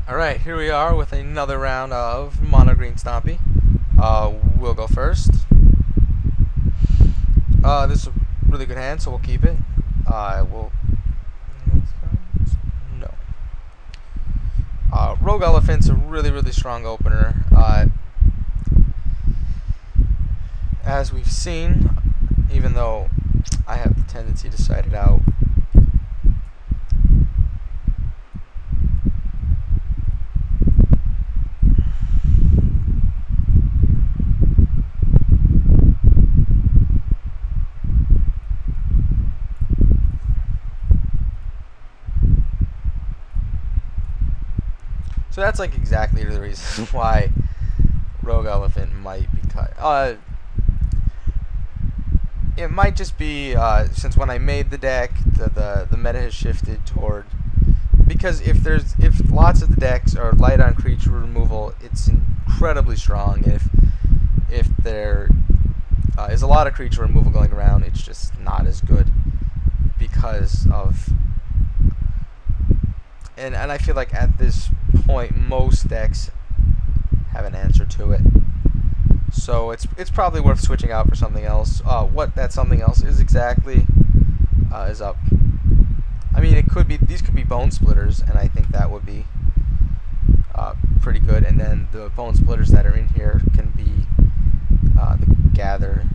Alright, here we are with another round of Mono Green Stompy. We'll go first. This is a really good hand, so we'll keep it. We'll... No. Rogue Elephant's a really strong opener. As we've seen, even though I have the tendency to side it out, so that's like exactly the reason why Rogue Elephant might be cut. It might just be since when I made the deck, the meta has shifted toward, because if lots of the decks are light on creature removal, it's incredibly strong. And if there is a lot of creature removal going around, it's just not as good because of. And I feel like at this point most decks have an answer to it. So it's probably worth switching out for something else. What that something else is exactly is up. I mean, these could be Bone Splitters, and I think that would be pretty good. And then the Bone Splitters that are in here can be the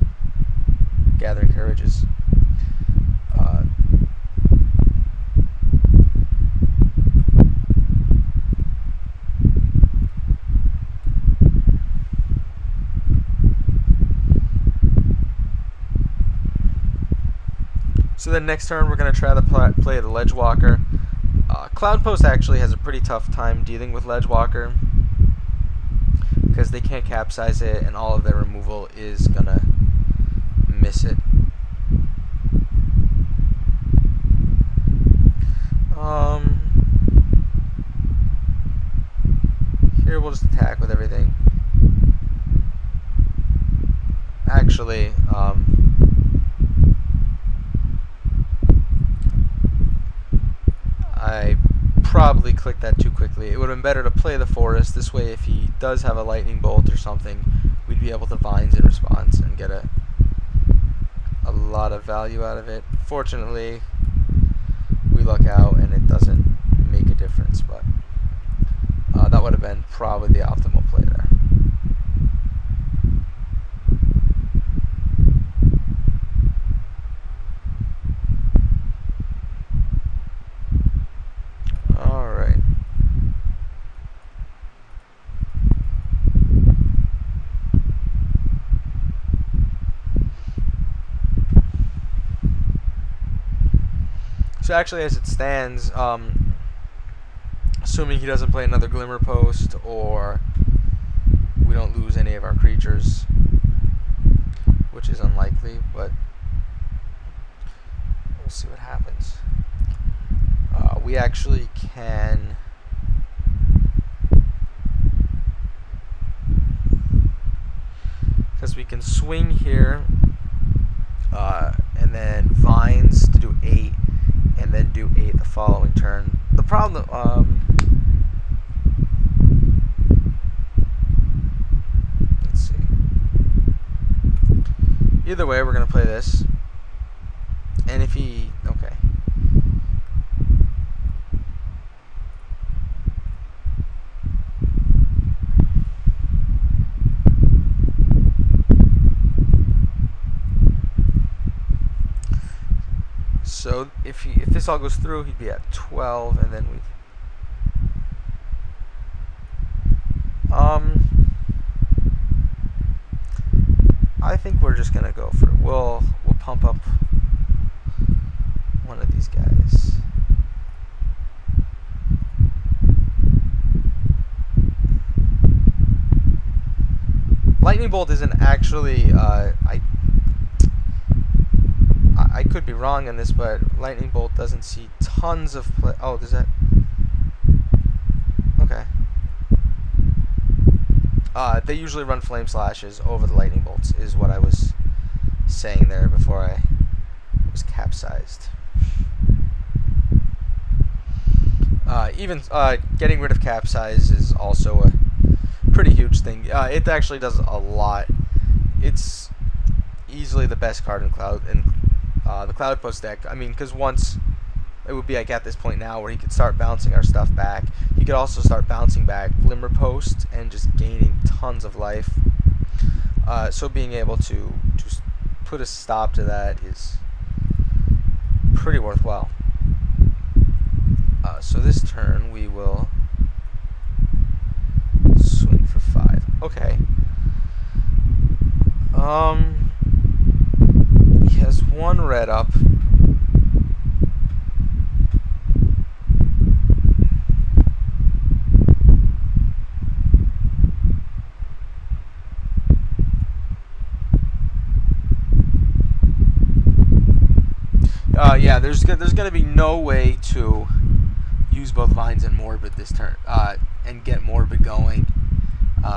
Gathering Courages. So then next turn we're going to try to play the Ledgewalker. Cloudpost actually has a pretty tough time dealing with Ledgewalker because they can't capsize it and all of their removal is going to miss it. Here we'll just attack with everything. Actually, I probably clicked that too quickly. It would have been better to play the forest. This way, if he does have a lightning bolt or something, we'd be able to vines in response and get a lot of value out of it. Fortunately, we luck out and it doesn't make a difference, but that would have been probably the optimal play there. Alright. So actually, as it stands, assuming he doesn't play another Glimmer Post or we don't lose any of our creatures, which is unlikely, but we'll see what happens. We actually can because we can swing here and then vines to do 8 and then do 8 the following turn. The problem let's see. Either way, we're going to play this. And if he okay. So if this all goes through, he'd be at 12, and then we. I think we're just gonna go for it. We'll pump up one of these guys. Lightning Bolt isn't actually I could be wrong on this, but Lightning Bolt doesn't see tons of play. Oh, does that? Okay. They usually run Flame Slashes over the Lightning Bolts, is what I was saying there before I was capsized. Even getting rid of capsize is also a pretty huge thing. It actually does a lot. It's easily the best card in the Cloudpost deck. I mean, because once it would be like at this point now where he could start bouncing our stuff back. He could also start bouncing back Glimmer Post and just gaining tons of life. So being able to put a stop to that is pretty worthwhile. So this turn we will swing for 5. Okay. He has 1 red up. Yeah, there's going to be no way to use both Vines and Morbid this turn, and get Morbid going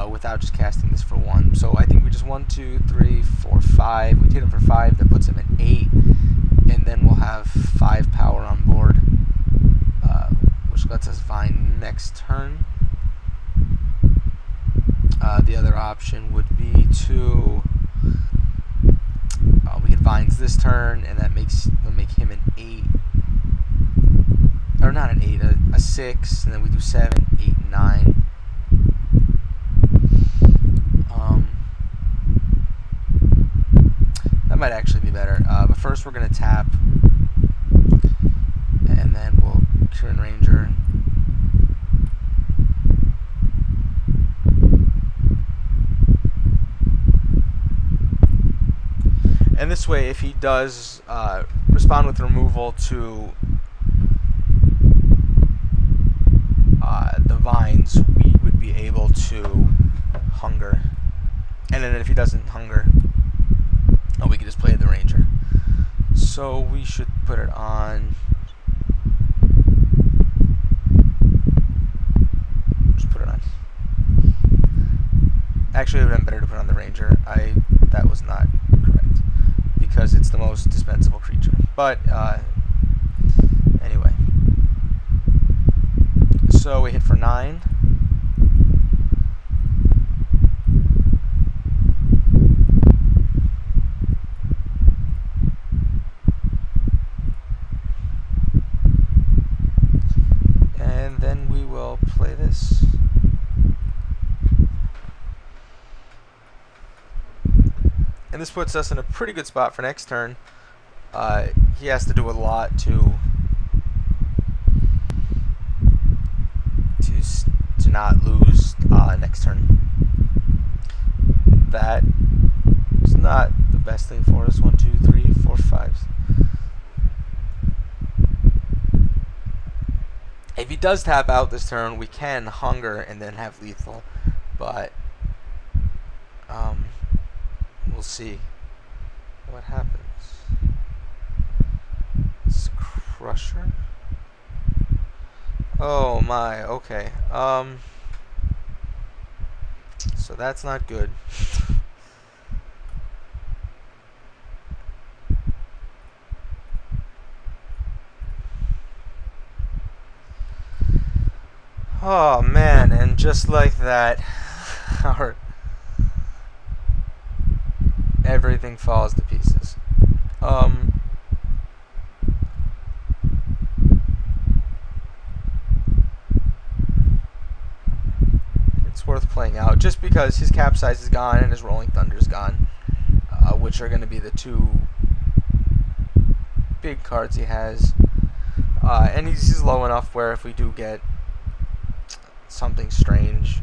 without just casting this for 1. So I think we just 1, 2, 3, 4, 5. We hit him for 5. That puts him at 8, and then we'll have 5 power on board, which lets us Vine next turn. The other option would be to we get Vines this turn, and that will make him an 8, or not an 8, a 6, and then we do 7, 8, 9. That might actually be better. But first we're going to tap, and then we'll turn Ranger. And this way, if he does respond with removal to the Vines, we would be able to Hunger. And then if he doesn't Hunger, we can just play the Ranger. So we should put it on. Just put it on. Actually, it would have been better to put on the Ranger. That was not correct, because it's the most dispensable creature. But anyway, so we hit for 9. And then we will play this. And this puts us in a pretty good spot for next turn. He has to do a lot to not lose next turn. That is not the best thing for us. 1, 2, 3, 4, 5. If he does tap out this turn, we can Hunger and then have lethal, but we'll see what happens. It's Crusher. Oh my, okay. So that's not good. Oh man, and just like that, everything falls to pieces. It's worth playing out, just because his Capsize is gone and his Rolling Thunder is gone, which are going to be the 2 big cards he has. And he's low enough where if we do get something strange,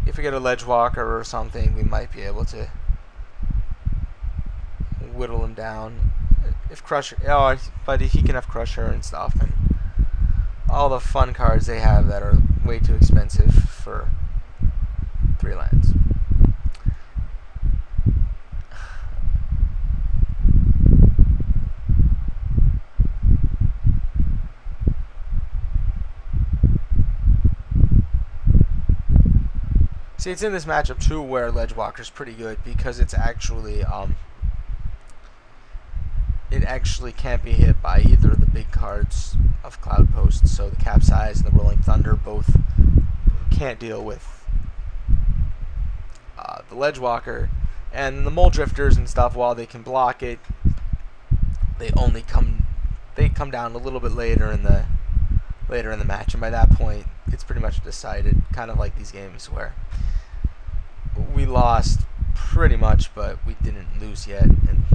if we get a Ledgewalker or something, we might be able to whittle him down. If Crusher, but he can have Crusher and stuff, and all the fun cards they have that are way too expensive for 3 lands. See, it's in this matchup too where Ledgewalker's pretty good, because it's actually it actually can't be hit by either of the big cards of Cloudpost. So the Capsize and the Rolling Thunder both can't deal with the Ledge Walker, and the Mole Drifters and stuff. While they can block it, they come down a little bit later in the match, and by that point it's pretty much decided. Kind of like these games where we lost pretty much, but we didn't lose yet. And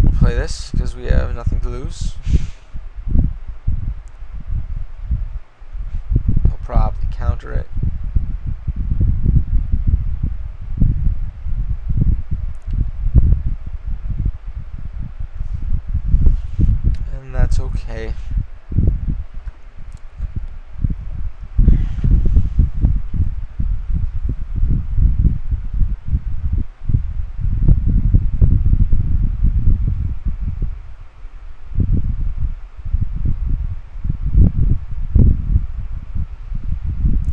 we'll play this because we have nothing to lose. He'll probably counter it. That's okay.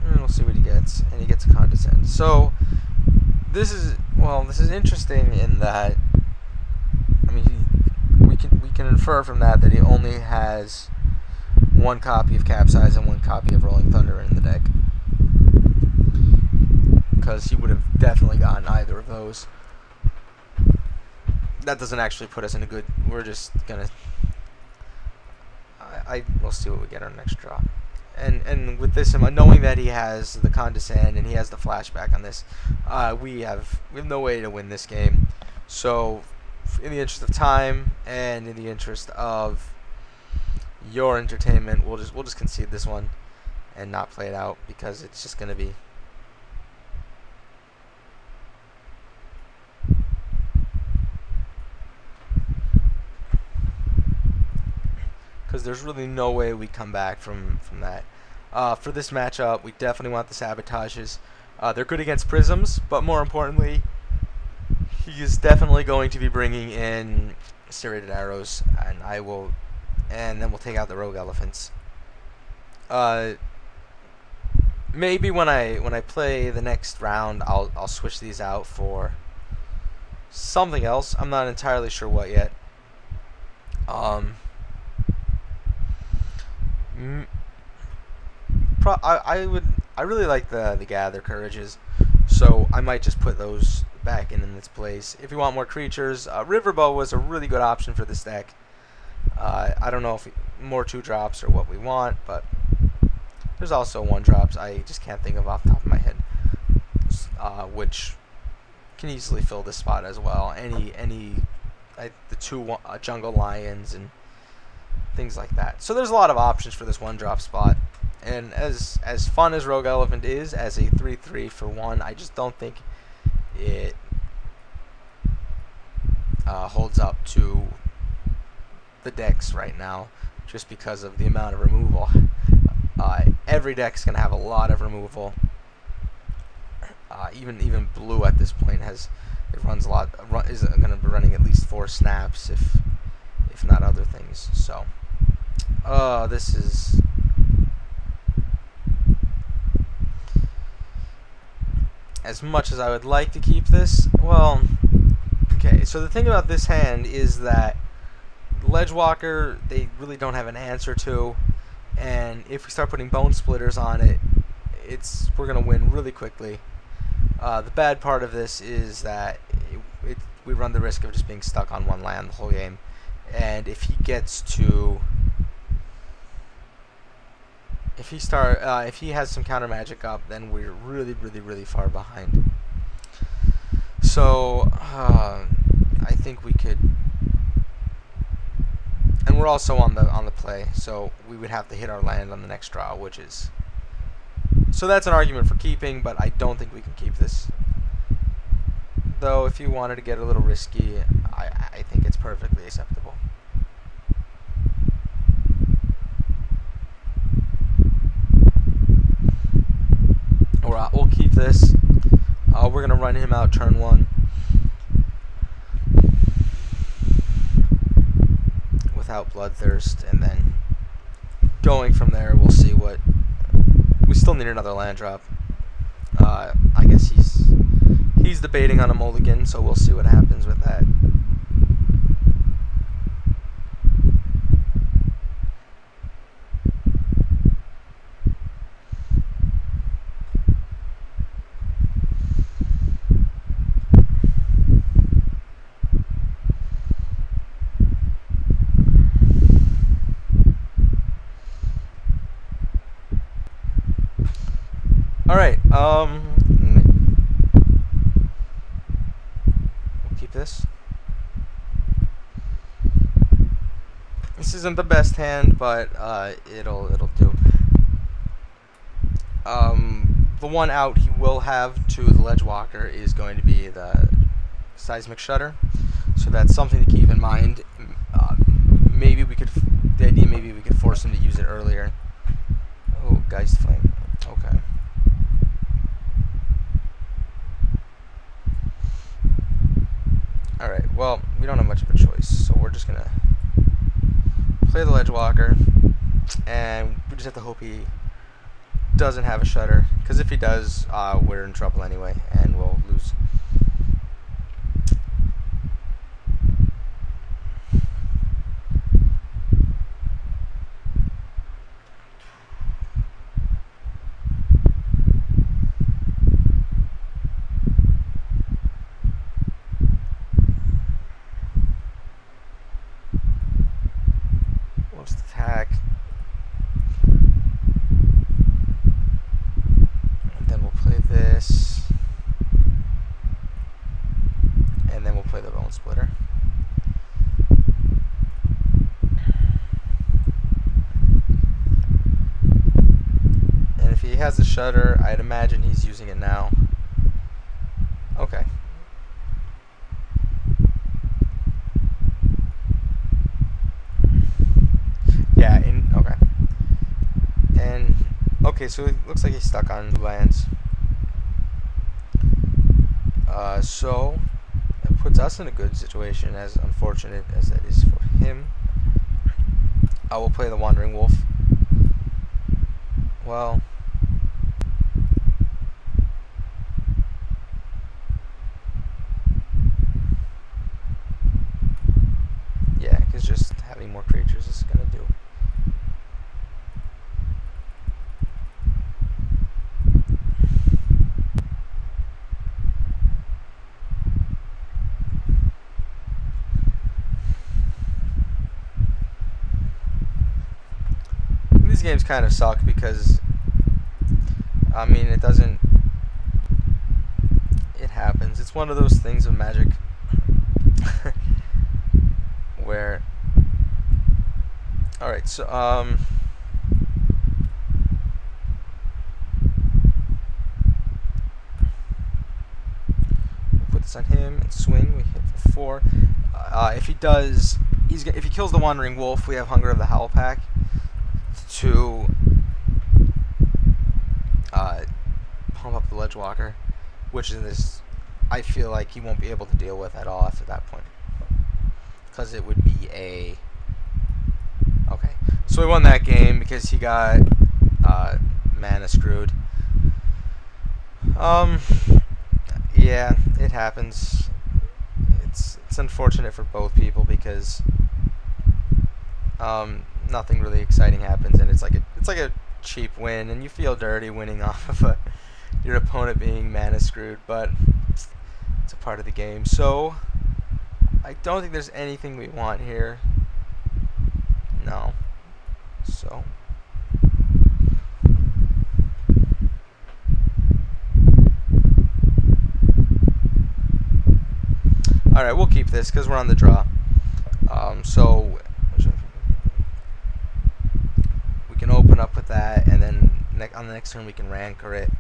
And we'll see what he gets, and he gets a Condescend. So this is interesting in that, I mean, we can infer from that he only has one copy of Capsize and one copy of Rolling Thunder in the deck, because he would have definitely gotten either of those. That doesn't actually put us in a good. We're just gonna. We'll see what we get on next draw, and with this, knowing that he has the Condescend and he has the Flashback on this, we have no way to win this game. So, in the interest of time and in the interest of your entertainment, we'll just concede this one and not play it out, because it's just going to be there's really no way we come back from that. For this matchup, we definitely want the Sabotages. They're good against Prisms, but more importantly, he is definitely going to be bringing in Serrated Arrows, and then we'll take out the Rogue Elephants. Maybe when I play the next round, I'll switch these out for something else. I'm not entirely sure what yet. I really like the Gather Courages, so I might just put those back in its place. If you want more creatures, Riverbow was a really good option for this deck. I don't know if more 2-drops are what we want, but there's also 1-drops I just can't think of off the top of my head, which can easily fill this spot as well. The 2 Jungle Lions and things like that. So there's a lot of options for this 1-drop spot. And as fun as Rogue Elephant is as a 3/3 for 1, I just don't think it holds up to the decks right now, just because of the amount of removal. Every deck's gonna have a lot of removal. Even blue at this point runs a lot. Is gonna be running at least 4 snaps, if not other things. So, this is. As much as I would like to keep this, well, okay, so the thing about this hand is that Ledgewalker, they really don't have an answer to, and if we start putting Bone Splitters on it, we're going to win really quickly. The bad part of this is that we run the risk of just being stuck on 1 land the whole game, and if he gets to... If he has some counter magic up, then we're really, really, really far behind. So I think we could, and we're also on the play, so we would have to hit our land on the next draw, so that's an argument for keeping, but I don't think we can keep this. Though if you wanted to get a little risky, I think it's perfectly acceptable. We'll keep this. We're going to run him out turn 1 without Bloodthirst, and then go going from there, we'll see what. We still need another land drop. I guess he's debating on a mulligan, so we'll see what happens with that. Alright, we'll keep this. This isn't the best hand, but it'll do. The one out he will have to the ledge walker is going to be the seismic shutter, so that's something to keep in mind. Maybe we could force him to use it earlier. Oh, Geist Flame. Okay. Alright, well, we don't have much of a choice, so we're just gonna play the ledge walker, and we just have to hope he doesn't have a shutter, because if he does, we're in trouble anyway, and we'll lose. Let's attack. And then we'll play this. And then we'll play the Bone Splitter. And if he has a shutter, I'd imagine he's using it now. Okay. Yeah, okay. And okay, so it looks like he's stuck on lands. So it puts us in a good situation, as unfortunate as that is for him. I will play the Wandering Wolf. Well, yeah, because just having more creatures is gonna do. These games kind of suck because, I mean, it happens. It's one of those things of Magic where, alright, so, we'll put this on him and swing. We hit for 4. If he does, if he kills the Wandering Wolf, we have Hunger of the Howl Pack to pump up the Ledge Walker, which is this, I feel like he won't be able to deal with at all after that point, because it would be a, okay, so we won that game because he got mana screwed. Yeah, it happens. It's unfortunate for both people because nothing really exciting happens, and it's like a cheap win, and you feel dirty winning off of your opponent being mana screwed, but it's a part of the game. So I don't think there's anything we want here. No. So alright, we'll keep this because we're on the draw. So we can open up with that, and then on the next turn we can Rancor it,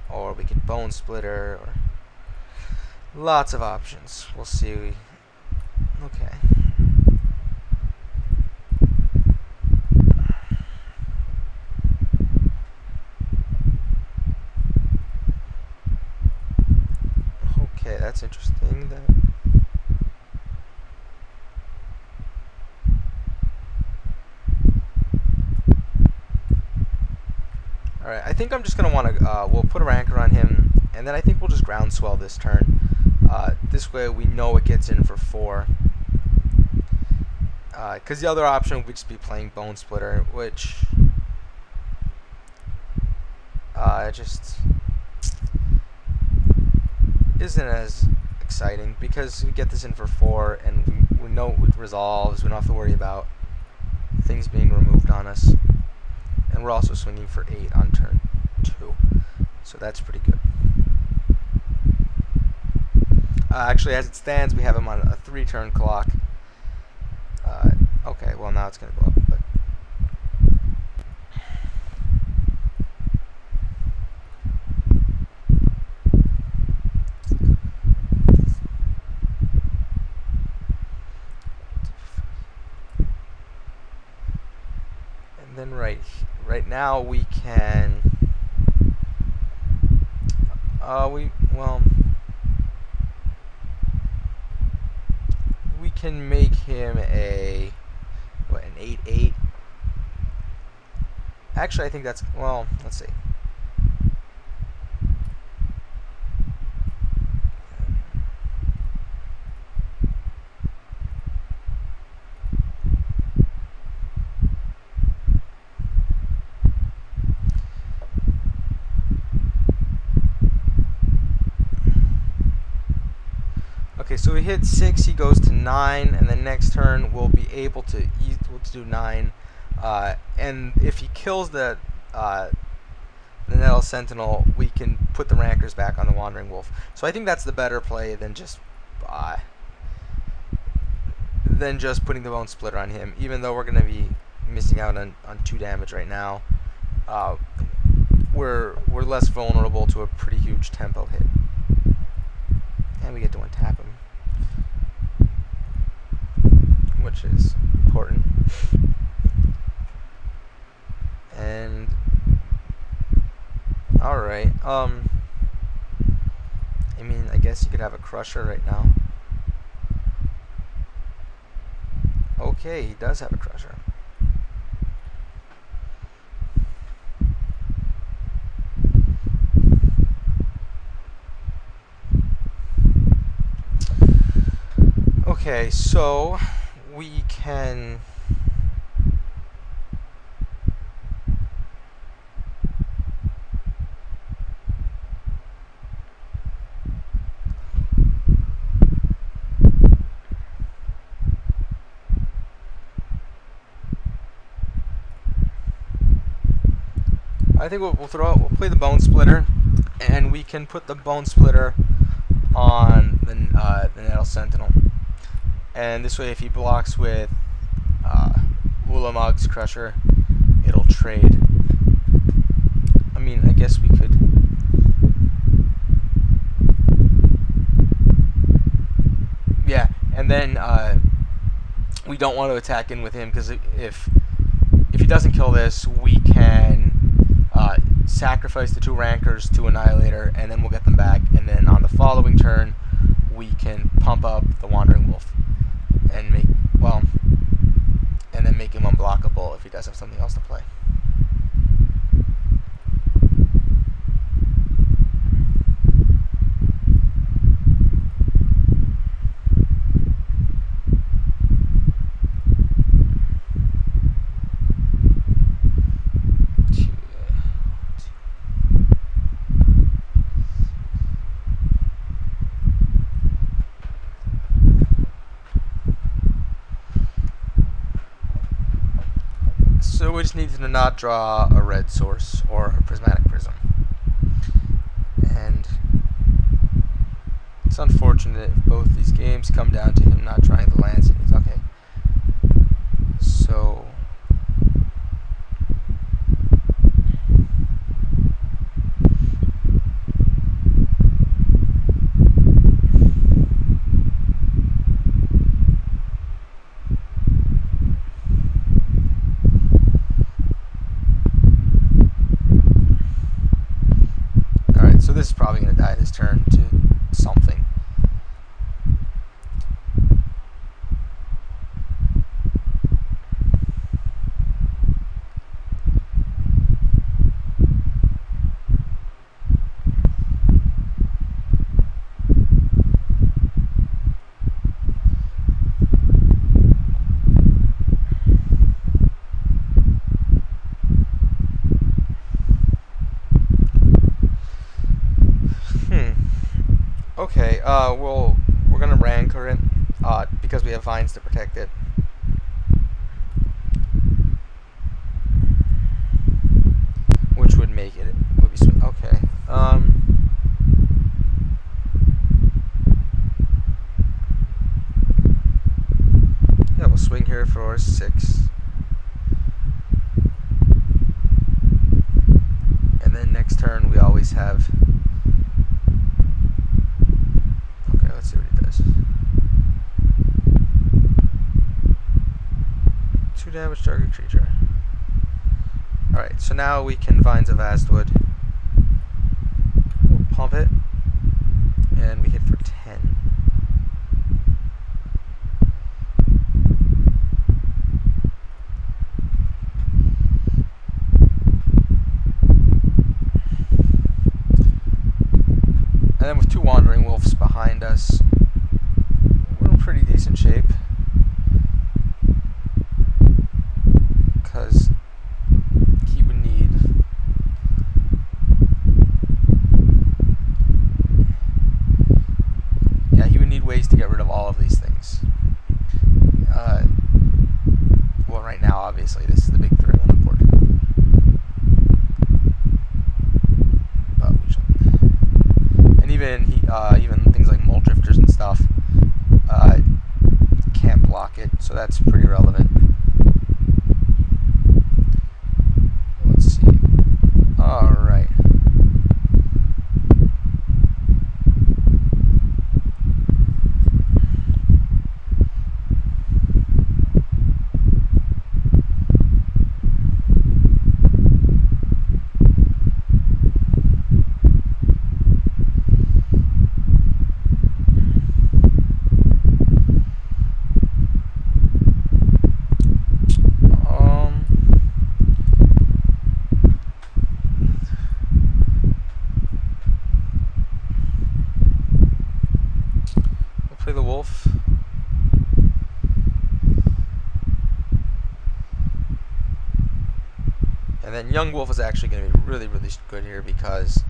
or we can Bone Splitter, or lots of options. We'll see. Okay. Okay, that's interesting. think I'm just going to want to, we'll put a ranker on him, and then I think we'll just groundswell this turn. This way we know it gets in for 4. Because the other option would just be playing Bone Splitter, which just isn't as exciting, because we get this in for 4, and we know it resolves. We don't have to worry about things being removed on us. And we're also swinging for 8 on turn 2. So that's pretty good. Actually, as it stands, we have him on a 3-turn clock. Okay, well now it's going to go up. But and then right now we can we can make him a an 8/8. Actually, I think that's, well, let's see. Okay, so we hit 6, he goes to 9, and then next turn we'll be able to do 9. And if he kills the Nettle Sentinel, we can put the rankers back on the Wandering Wolf. So I think that's the better play than just putting the Bone Splitter on him. Even though we're going to be missing out on 2 damage right now, we're less vulnerable to a pretty huge tempo hit. And we get to untap him, which is important. And alright, I mean, I guess you could have a Crusher right now. Okay, he does have a Crusher. Okay, so we can I think we'll play the Bone Splitter, and we can put the Bone Splitter on the Nettle Sentinel. And this way, if he blocks with Ulamog's Crusher, it'll trade. I mean, I guess we could. Yeah, and then we don't want to attack in with him, because if he doesn't kill this, we can sacrifice the 2 rankers to Annihilator, and then we'll get them back. And then on the following turn, we can pump up the Wandering Wolf and make him unblockable if he does have something else to play. So we just need to not draw a red source or a prismatic prism. And it's unfortunate if both these games come down to him not drawing the lands he needs. Okay. So this is probably going to die this turn to something. Okay, we're gonna rancor it, because we have vines to protect it. Which would make it, would be smooth. Okay, yeah, we'll swing here for 6. And then next turn we always have, okay, let's see what he does. 2 damage target creature. Alright, so now we can Vines of Astwood. We'll pump it. And we hit for 10. And then with 2 Wandering Wolves behind us, we're in pretty decent shape. Because he would need... yeah, he would need ways to get rid of all of these things. Well, right now, obviously, this is the big threat on the board. But we should... and even things like Mole Drifters and stuff can't block it, so that's pretty relevant. Let's see. Alright. Play the wolf. And then young wolf is actually going to be really, really good here because...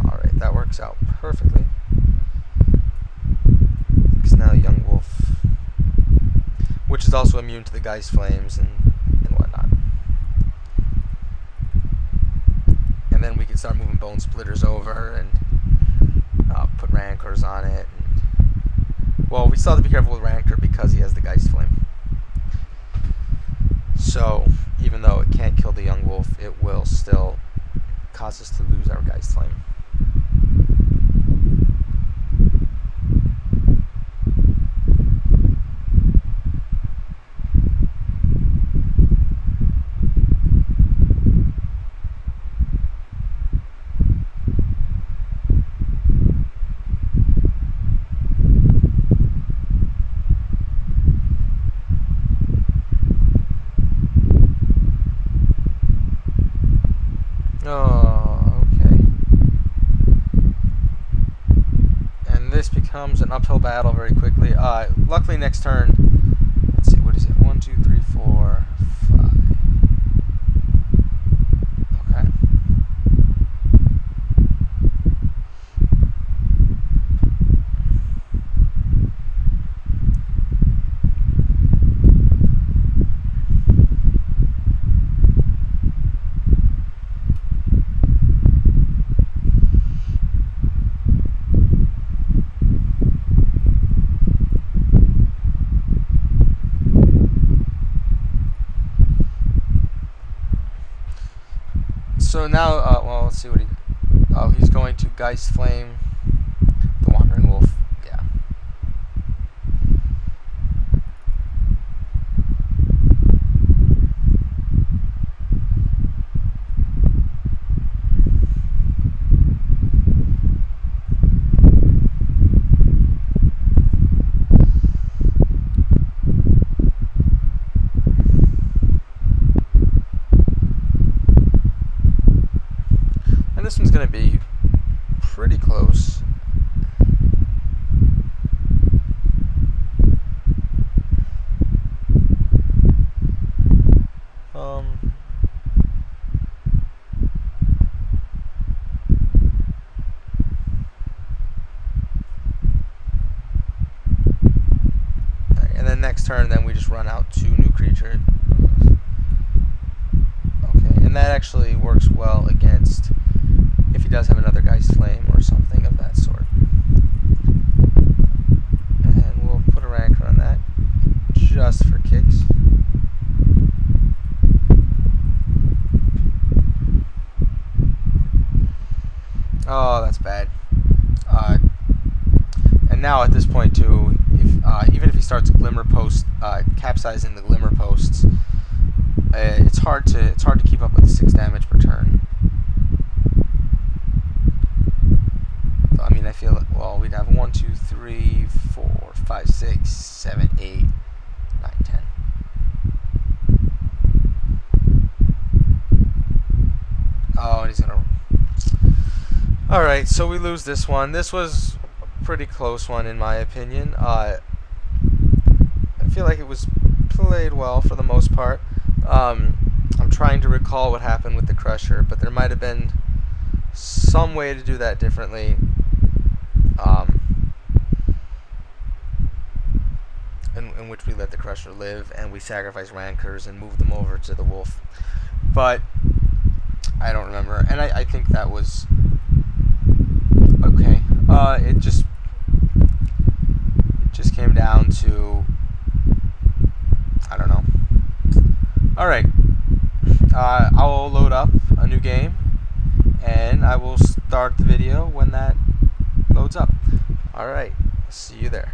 alright, that works out perfectly. Because now young wolf, which is also immune to the Geist Flames and whatnot. And then we can start moving Bone Splitters over and put Rancors on it. And, well, we still have to be careful with Rancor because he has the Geist Flame. So, even though it can't kill the young wolf, it will still cause us to lose our Geist Flame. Oh, okay. And this becomes an uphill battle very quickly. Luckily next turn, let's see, what is it? 1, 2, 3, 4, 5. Okay. So now, well, let's see what he... oh, he's going to Geist Flame the Wandering Wolf. Yeah. This one's going to be pretty close. turn, then we just run out 2 new creatures. Okay, and that actually works well against if he does have another Geist Flame or something of that sort. And we'll put a Rancor on that just for kicks. Oh, that's bad. And now at this point too, if even if he starts capsizing the Glimmer Posts, it's hard to keep up with 6 damage per turn. I mean, I feel well. We'd have 1, 2, 3, 4, 5, 6, 7, 8, 9, 10. Oh, and he's gonna. All right, so we lose this one. This was a pretty close one in my opinion. I feel like it was played well for the most part. I'm trying to recall what happened with the Crusher, but there might have been some way to do that differently. In which we let the Crusher live and we sacrifice Rancors and move them over to the Wolf. But I don't remember, and I think that was okay. It just came down to, I don't know. All right, I'll load up a new game, and I will start the video when that loads up. All right, see you there.